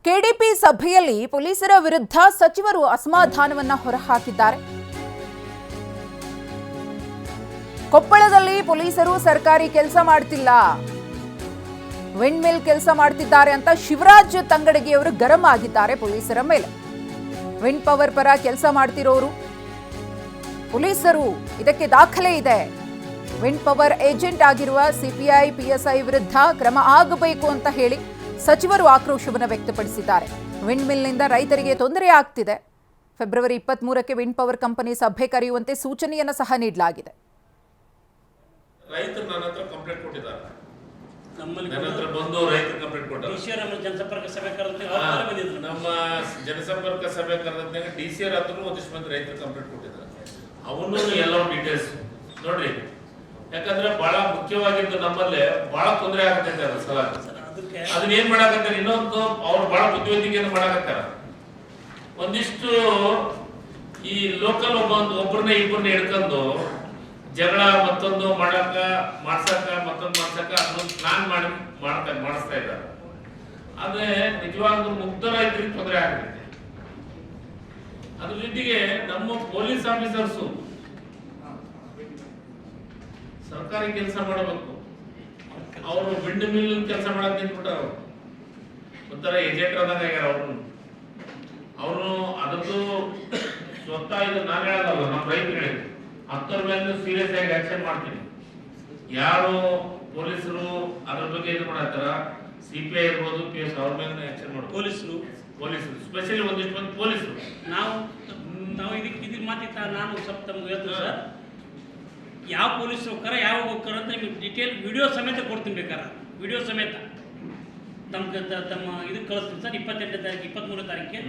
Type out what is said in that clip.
KDP ಸಭೆಯಲ್ಲಿ ಪೊಲೀಸರ ವಿರುದ್ಧ ಸಚಿವರು ಅಸಮಾಧಾನವನ್ನ ಹೊರಹಾಕಿದ್ದಾರೆ. ಕೊಪ್ಪಳದಲ್ಲಿ ಪೊಲೀಸರು ಸರ್ಕಾರಿ ಕೆಲಸ ಮಾಡ್ತಿಲ್ಲ, ವಿಂಡ್ ಮಿಲ್ ಕೆಲಸ ಮಾಡ್ತಿದ್ದಾರೆ ಅಂತ ಶಿವರಾಜ್ ತಂಗಡಗಿ ಅವರು ಗರಂ ಆಗಿದ್ದಾರೆ ಪೊಲೀಸರ ಮೇಲೆ. ವಿಂಡ್ ಪವರ್ ಪರ ಕೆಲಸ ಮಾಡ್ತಿರೋರು ಪೊಲೀಸರು, ಇದಕ್ಕೆ ದಾಖಲೆ ಇದೆ. ವಿಂಡ್ ಪವರ್ ಏಜೆಂಟ್ ಆಗಿರುವ ಸಿಪಿಐ ಪಿಎಸ್ಐ ವಿರುದ್ಧ ಕ್ರಮ ಆಗಬೇಕು ಅಂತ ಹೇಳಿ ಸಚಿವರು ಆಕ್ರೋಶವನ್ನು ವ್ಯಕ್ತಪಡಿಸಿದ್ದಾರೆ. ವಿಂಡ್ ಮಿಲ್ನಿಂದ ರೈತರಿಗೆ ತೊಂದರೆ ಆಗ್ತಿದೆ. ಫೆಬ್ರವರಿ 23ಕ್ಕೆ ವಿಂಡ್ ಪವರ್ ಕಂಪನಿ ಸಭೆ ಕರೆಯುವಂತೆ ಸೂಚನೆಯನ್ನು ಸಹ ನೀಡಲಾಗಿದೆ. ರೈತರು ನನ್ನ ಹತ್ರ ಕಂಪ್ಲೇಂಟ್ ಕೊಟ್ಟಿದ್ದಾರೆ. ನನ್ನ ಹತ್ರ ಬಂದು ರೈತರು ಕಂಪ್ಲೇಂಟ್ ಕೊಟ್ಟರು. ಜನಸಂಪರ್ಕ ಸಭೆ ನಮ್ಮ ಜನಸಂಪರ್ಕ ಸಭೆ ಕರೆದಾಗ DCR ಹತ್ರ ಒಂದಿಷ್ಟು ಮಂದಿ ರೈತರು ಕಂಪ್ಲೇಂಟ್ ಕೊಟ್ಟಿದ್ದಾರೆ. ಅವನು ಎಲ್ಲ ಡೀಟೇಲ್ಸ್ ನೋಡ್ರಿ, ಯಾಕಂದ್ರೆ ಬಹಳ ಮುಖ್ಯವಾಗಿದ್ದು ನಮ್ಮಲ್ಲಿ ಬಹಳ ತೊಂದರೆ ಆಗತೈತೆ ಅದ್ರ ಸಲ. ಅದನ್ನ ಏನ್ ಮಾಡಾಕತ್ತಾರೆ, ಇನ್ನೊಂದು ಅವ್ರು ಬಹಳ ಬುದ್ಧಿವಂತಿಕೆಯನ್ನು ಮಾಡಾಕತ್ತಾರ. ಒಂದಿಷ್ಟು ಈ ಲೋಕಲ್ ಒಬ್ಬರನ್ನ ಇಬ್ಬರನ್ನ ಹಿಡ್ಕೊಂಡು ಜಗಳ ಮತ್ತೊಂದು ಮಾಡ್ಸಕ ಅದೊಂದು ಪ್ಲಾನ್ ಮಾಡಿಸ್ತಾ ಇದ್ದಾರೆ. ಆದ್ರೆ ನಿಜವಾಗ್ಲೂ ಮುಗ್ಧ ರೈತರಿಗೆ ತೊಂದರೆ ಆಗತೈತೆ. ಅದ್ರ ಜೊತೆಗೆ ನಮ್ಮ ಪೊಲೀಸ್ ಆಫೀಸರ್ಸು ಸರ್ಕಾರಿ ಕೆಲಸ ಮಾಡಬೇಕು. ಅವರು ವಿಂಡ್ ಮಿಲ್ ಕೆಲಸ ಮಾಡಕ್ ನಿಂತ್ಬಿಟ್ಟಾರ. ಒಂಥರ ಏಜೆಂಟ್ ಆದಂಗ ಆಗ್ಯಾರ ಅವರು ಅದರದ್ದು ಸ್ವತಃ ಇದು ನಾನು ಹೇಳೋದಲ್ಲ, ನಮ್ಮ ರೈತರು ಹೇಳಿದ್ರು. ಅಂಥವ್ರ ಮೇಲೆ ಸೀರಿಯಸ್ ಆಗಿ ಆಕ್ಷನ್ ಮಾಡ್ತೀನಿ. ಯಾರು ಪೊಲೀಸರು ಅದ್ರ ಬಗ್ಗೆ ಇದು ಮಾಡತ್ತಾರ, CPI ಇರ್ಬೋದು, PS ಅವ್ರ ಮೇಲೆ ಆಕ್ಷನ್ ಮಾಡ್ಬೋದು. ಪೊಲೀಸರು ಸ್ಪೆಷಲಿ ಒಂದಿಷ್ಟು ಮಂದಿ ಪೊಲೀಸರು ನಾವು ಇದಕ್ಕೆ ಮಾತಿತ್ತ ನಾನು ಸ್ವಲ್ಪ ತಮ್ಗೆ ಹೇಳ್ತೀನಿ ಸರ್. ಯಾವ ಪೊಲೀಸ್ ಹೋಗ್ತಾರ ಯಾವಾಗ ಹೋಗ್ತಾರ ಅಂತ ನಿಮಗೆ ಡೀಟೇಲ್ ವಿಡಿಯೋ ಸಮೇತ ಕೊಡ್ತೀನಿ. ಬೇಕಾರೆ ವಿಡಿಯೋ ಸಮೇತ ತಮ್ಮ ಇದಕ್ಕೆ ಕಳಿಸ್ತೀನಿ ಸರ್. 28ನೇ ತಾರೀಕು 23ನೇ ತಾರೀಕಿಗೆ